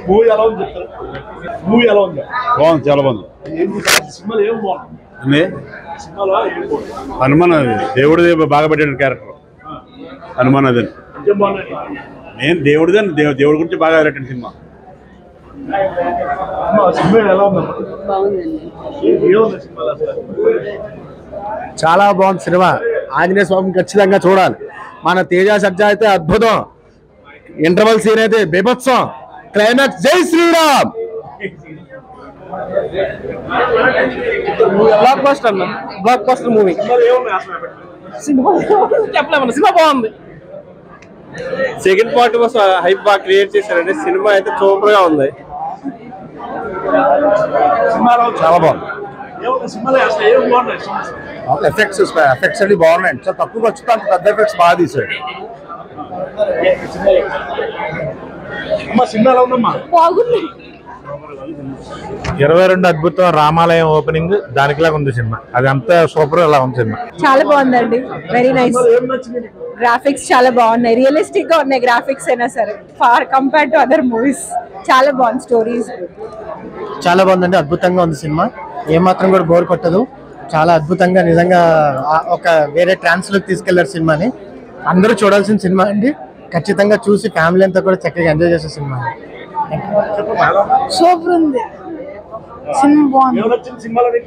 Movie ఎలా ఉంది చెప్తారు? మూవీ ఎలా ఉంది? బాగుంది, చాలా బాగుంది. సినిమాలో ఏం బాగుంది? సినిమాలో హనుమాన్ దేవుడి బాగా పెట్టాడు క్యారెక్టర్. హనుమాన్ అదే నేను దేవుడిదని దేవుడి గురించి బాగా పెట్టాను సినిమా. చాలా బాగుంది సినిమా. ఆంజనేయ స్వామిని ఖచ్చితంగా చూడాలి. మన తేజ సజ్జా అయితే అద్భుతం. ఇంటర్వల్ సీన్ అయితే బీభత్సం. క్లైమాక్స్ జై శ్రీరామ్. బ్లాక్ బస్టర్ అన్న, బ్లాక్ బస్టర్ మూవీ. సినిమా బాగుంది. సెకండ్ పార్ట్ కోసం హైప్ బాగా క్రియేట్ చేశారంటే సినిమా అయితే సూపర్ గా ఉంది. చాలా బాగుంది. ఎఫెక్ట్స్ అన్ని బాగున్నాయి. చాలా తక్కువ ఖర్చుతో అంత పెద్ద ఎఫెక్ట్స్ బాగా తీసాడు. బాగుంది. 22 అద్భుతం. రామాలయం ఓపెనింగ్ దానికిలాగా ఉంది సినిమా. అది అంతా సూపర్. అలా ఉంది సినిమా. చాలా బాగుందండి. Very nice. గ్రాఫిక్స్ చాలా బాగున్నాయి. రియలిస్టిక్ గా ఉన్నాయి గ్రాఫిక్స్ అయినా సరే far compare to other movies. చాలా బాగుంది. స్టోరీస్ చాలా బాగుందండి. అద్భుతంగా ఉంది సినిమా. ఏమాత్రం కూడా బోర్ కొట్టదు. చాలా అద్భుతంగా నిజంగా ఒక వేరే ట్రాన్స్ లోకి తీసుకెళ్లారు సినిమాని. అందరూ చూడాల్సిన సినిమా అండి. ఖచ్చితంగా చూసి ఫ్యామిలీ అంతా కూడా చక్కగా ఎంజాయ్ చేసే సినిమా. సూపర్ ఉంది సినిమా. బాగుంది.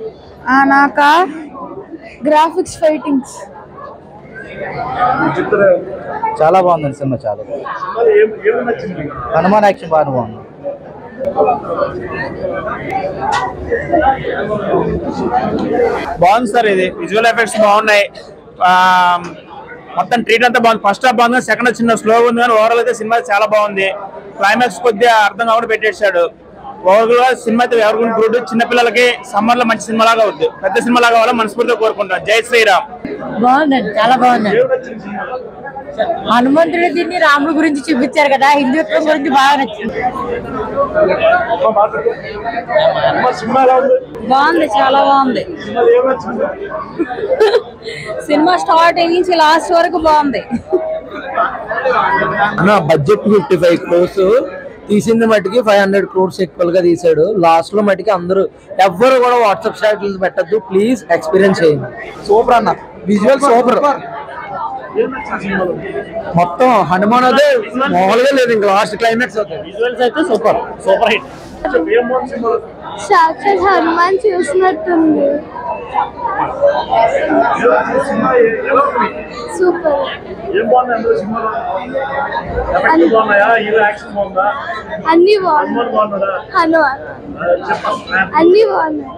నాకా గ్రాఫిక్స్, ఫైటింగ్స్ చాలా బాగుందండి సినిమా. చాలా బాగుంది. హనుమాన్ యాక్షన్ బాగా బాగుంది. బాగుంది సార్. ఇది విజువల్ ఎఫెక్ట్స్ బాగున్నాయి. మొత్తం ట్రీట్ అంతా బాగుంది. ఫస్ట్ హాఫ్ బాగుంది, సెకండ్ చిన్న స్లోగా ఉంది. కానీ ఓవరాల్ అయితే సినిమా చాలా బాగుంది. క్లైమాక్స్ కొద్దిగా అర్థం కాకుండా పెట్టేశాడు. ఓవరాల్ గా సినిమా అయితే ఎవరి గురించి గుడ్. చిన్నపిల్లలకి సమ్మర్ లో మంచి సినిమా లాగా అవుద్ది. పెద్ద సినిమా లాగా అవ్వాలని మనస్ఫూర్తిగా కోరుకుంటాను. జై శ్రీరామ్. బాగుందండి. చాలా బాగుందండి. హనుమంతుడి దీన్ని రాముడి గురించి చూపించారు కదా, హిందుత్వం గురించి బాగా నచ్చింది. బాగుంది. చాలా బాగుంది సినిమా. స్టార్టింగ్ నుంచి లాస్ట్ వరకు బాగుంది. బడ్జెట్ 55 crores తీసింది మటుకి 500 crores ఈక్వల్ గా తీసాడు. లాస్ట్ లో మటుకి అందరూ ఎవ్వరు కూడా వాట్సాప్ స్టాటస్ పెట్టద్దు ప్లీజ్. ఎక్స్పీరియన్స్ చేయండి. సూపర్ అన్న. Visual super. మొత్తం హనుమాన్ అదే మామూలుగా లేదు. ఇంకా లాస్ట్ క్లైమాక్స్ విజువల్స్ అయితే సూపర్. Super hit. సాక్షాత్ హనుమాన్ చూసినట్టుంది. సూపర్. అన్ని బాగున్నాయి. హనుమాన్ అన్ని బాగున్నాయి.